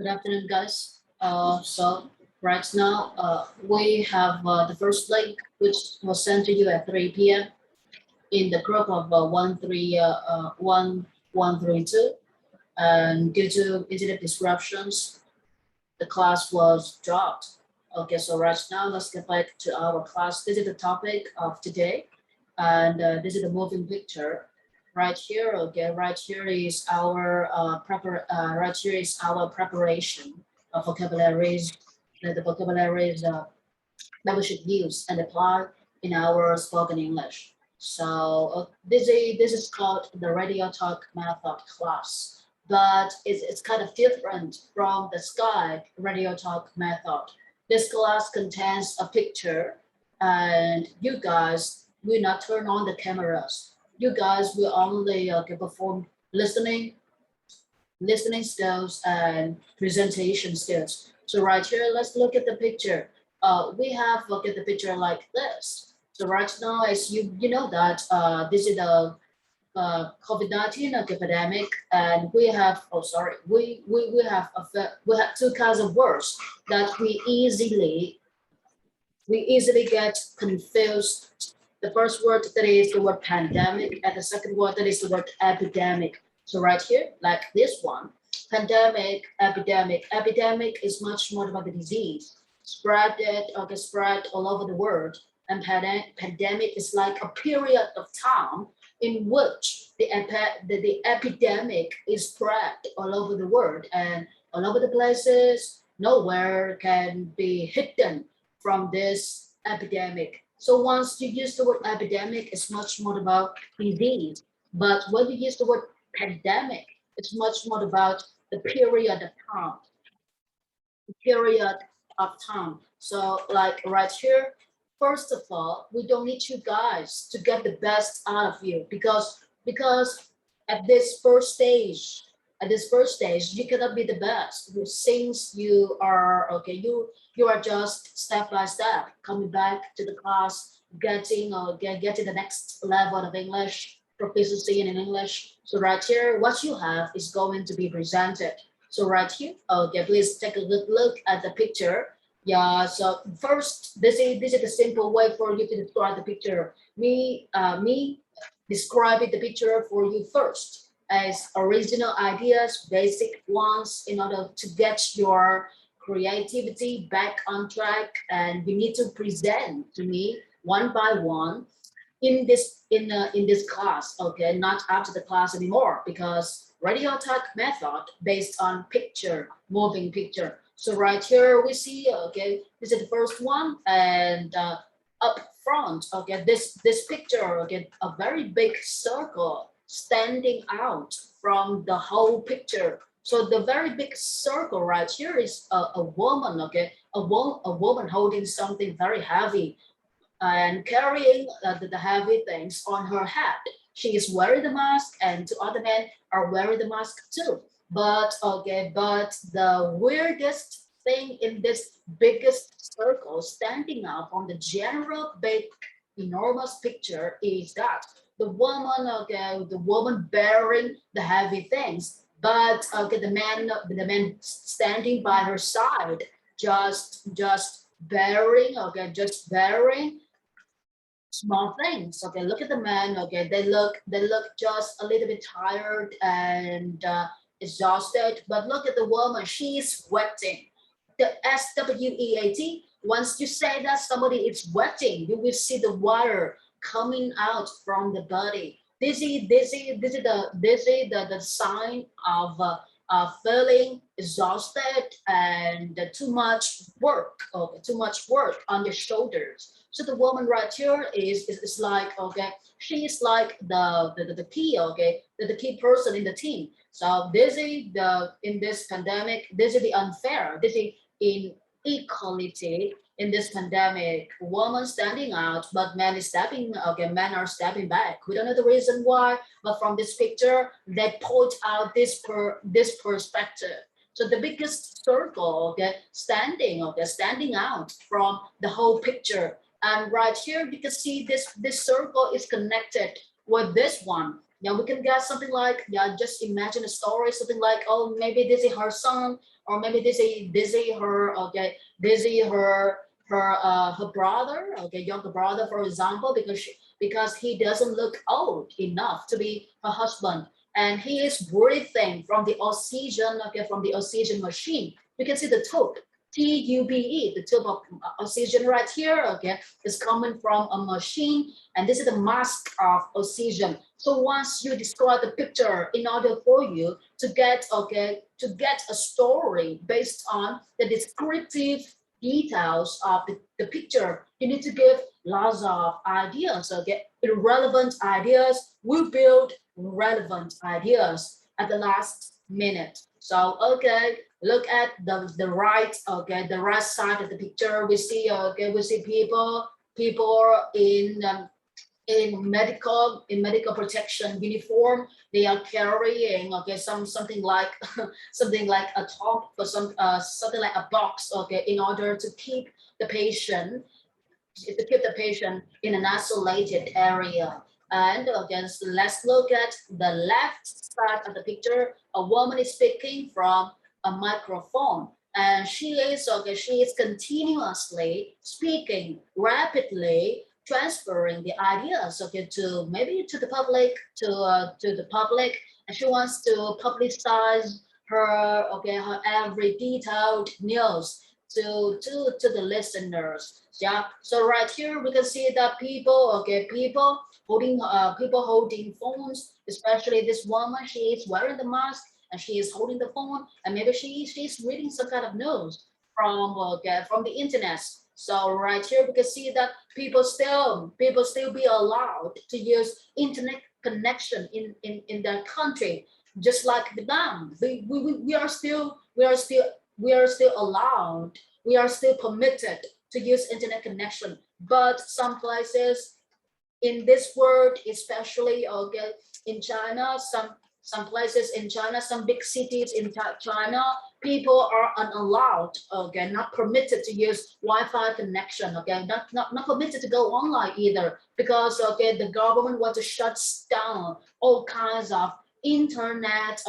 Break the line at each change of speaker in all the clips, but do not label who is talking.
Good afternoon, guys. So right now, we have the first link, which was sent to you at 3 p.m. in the group of 1132. And due to internet disruptions, the class was dropped. Okay, so right now, let's get back to our class. This is the topic of today, and this is the moving picture. Right here, okay, right here is our preparation of vocabularies, the vocabularies that we should use and apply in our spoken English. So this is called the radio talk method class, but it's kind of different from the Skype radio talk method. This class contains a picture, and you guys will not turn on the cameras. You guys will only perform listening skills and presentation skills. So right here, let's look at the picture. We have look at the picture like this. So right now, as you know that this is the COVID-19 epidemic, and we have we have two kinds of words that we easily get confused. The first word that is the word pandemic, and the second word that is the word epidemic. So right here, like this one, pandemic, epidemic. Epidemic is much more about the disease, spread it or get spread all over the world. And pandemic is like a period of time in which the epidemic is spread all over the world and all over the places. Nowhere can be hidden from this epidemic. So once you use the word epidemic, it's much more about disease. But when you use the word pandemic, it's much more about the period of time. So like right here, first of all, we don't need you guys to get the best out of you because at this first stage, you cannot be the best since you are okay. You are just step by step coming back to the class, getting the next level of English proficiency in English. So right here, what you have is going to be presented. So right here, okay, please take a good look at the picture. Yeah, so first, this is a simple way for you to describe the picture. Me describing the picture for you first as original ideas, basic ones, in order to get your creativity back on track, and you need to present to me one by one in this class, okay, not after the class anymore, because radio talk method based on picture, moving picture. So right here we see, okay, this is the first one, and up front, okay, this picture, okay, a very big circle standing out from the whole picture. So the very big circle right here is a woman, okay, a woman holding something very heavy and carrying the heavy things on her head. She is wearing the mask, and two other men are wearing the mask too. But the weirdest thing in this biggest circle standing out from the general big enormous picture is that the woman bearing the heavy things, but the man standing by her side, just bearing small things. Okay, look at the men. Okay, they look just a little bit tired and exhausted. But look at the woman; she's sweating. The SWEAT. Once you say that somebody is sweating, you will see the water coming out from the body. This is the sign of feeling exhausted and too much work on the shoulders. So the woman right here is like, okay, she is like the key, okay, the key person in the team. So this is the in this pandemic, this is the unfair, this is inequality in this pandemic. Woman standing out, but men are stepping back. We don't know the reason why, but from this picture, they point out this perspective. So the biggest circle, okay, standing out from the whole picture. And right here, you can see this circle is connected with this one. Yeah, we can get something like, yeah, just imagine a story, something like, oh, maybe this is her son, or maybe this is her, okay, this is her brother, okay, younger brother, for example, because he doesn't look old enough to be her husband, and he is breathing from the oxygen, okay, from the oxygen machine. You can see the tube, TUBE, the tube of oxygen right here, okay, is coming from a machine, and this is the mask of oxygen. So once you describe the picture, in order for you to get, okay, to get a story based on the descriptive details of the picture, you need to give lots of ideas, okay, irrelevant ideas. We build relevant ideas at the last minute. So okay, look at the right, okay, the right side of the picture. We see, okay, we see people in medical protection uniform. They are carrying, okay, something like something like a top for something like a box, okay, in order to keep the patient in an isolated area. And again, so let's look at the left side of the picture. A woman is speaking from a microphone, and she is continuously speaking rapidly, transferring the ideas, okay, to maybe to the public, and she wants to publicize her every detailed news to the listeners. Yeah. So right here we can see that people holding phones, especially this woman. She is wearing the mask and she is holding the phone, and maybe she's reading some kind of news from the internet. So right here we can see that people still be allowed to use internet connection in their country, just like Vietnam. We are still allowed, we are still permitted to use internet connection. But some places in this world, especially, okay, in China, some places in China, some big cities in China, people are unallowed, okay, not permitted to use Wi-Fi connection, okay, not permitted to go online either, because okay, the government wants to shut down all kinds of internet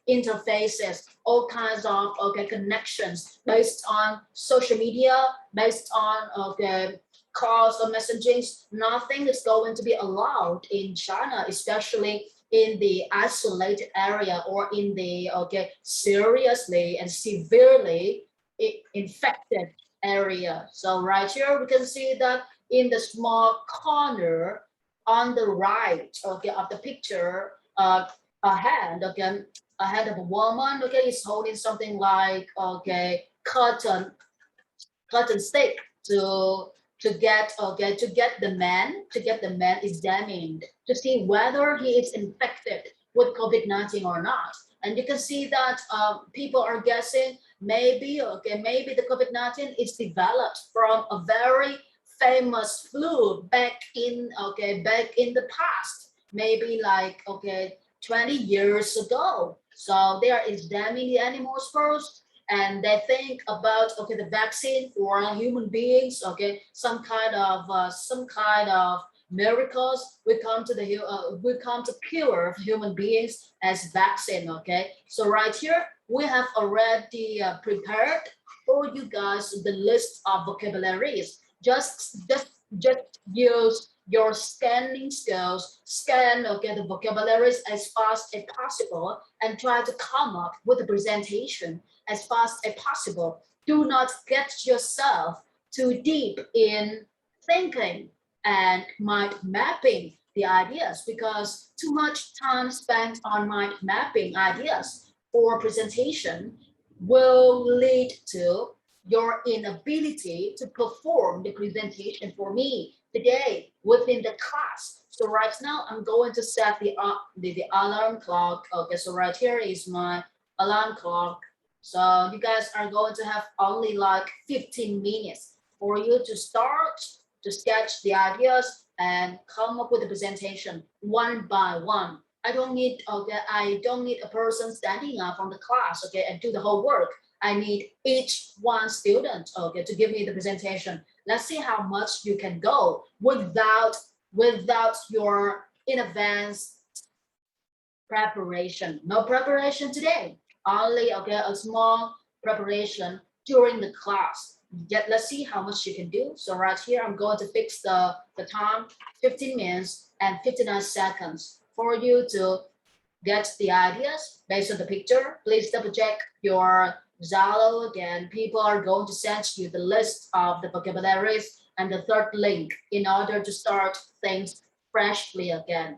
interfaces, all kinds of, okay, connections based on social media, based on, okay, calls or messaging. Nothing is going to be allowed in China, especially in the isolated area or in the, okay, seriously and severely infected area. So right here we can see that in the small corner on the right, okay, of the picture, a hand, okay, a hand of a woman, okay, is holding something like, okay, cotton stick to to get the man examined to see whether he is infected with COVID-19 or not. And you can see that people are guessing, maybe the COVID-19 is developed from a very famous flu back in the past, maybe like, okay, 20 years ago. So they are examining the animals first, and they think about, okay, the vaccine for human beings, okay, some kind of miracles will come to cure human beings as vaccine, okay. So right here we have already prepared for you guys the list of vocabularies. Just use your scanning skills, scan, okay, the vocabularies as fast as possible, and try to come up with a presentation as fast as possible. Do not get yourself too deep in thinking and mind mapping the ideas, because too much time spent on mind mapping ideas for presentation will lead to your inability to perform the presentation for me today within the class. So right now I'm going to set the alarm clock. Okay, so right here is my alarm clock. So you guys are going to have only like 15 minutes for you to start to sketch the ideas and come up with a presentation one by one. I don't need a person standing up from the class, okay, and do the whole work. I need each one student, okay, to give me the presentation. Let's see how much you can go without your in advance preparation. No preparation today. Only okay, a small preparation during the class. Let's see how much you can do. So right here, I'm going to fix the time, 15 minutes and 59 seconds for you to get the ideas based on the picture. Please double check your Zalo again. People are going to send you the list of the vocabularies and the third link in order to start things freshly again.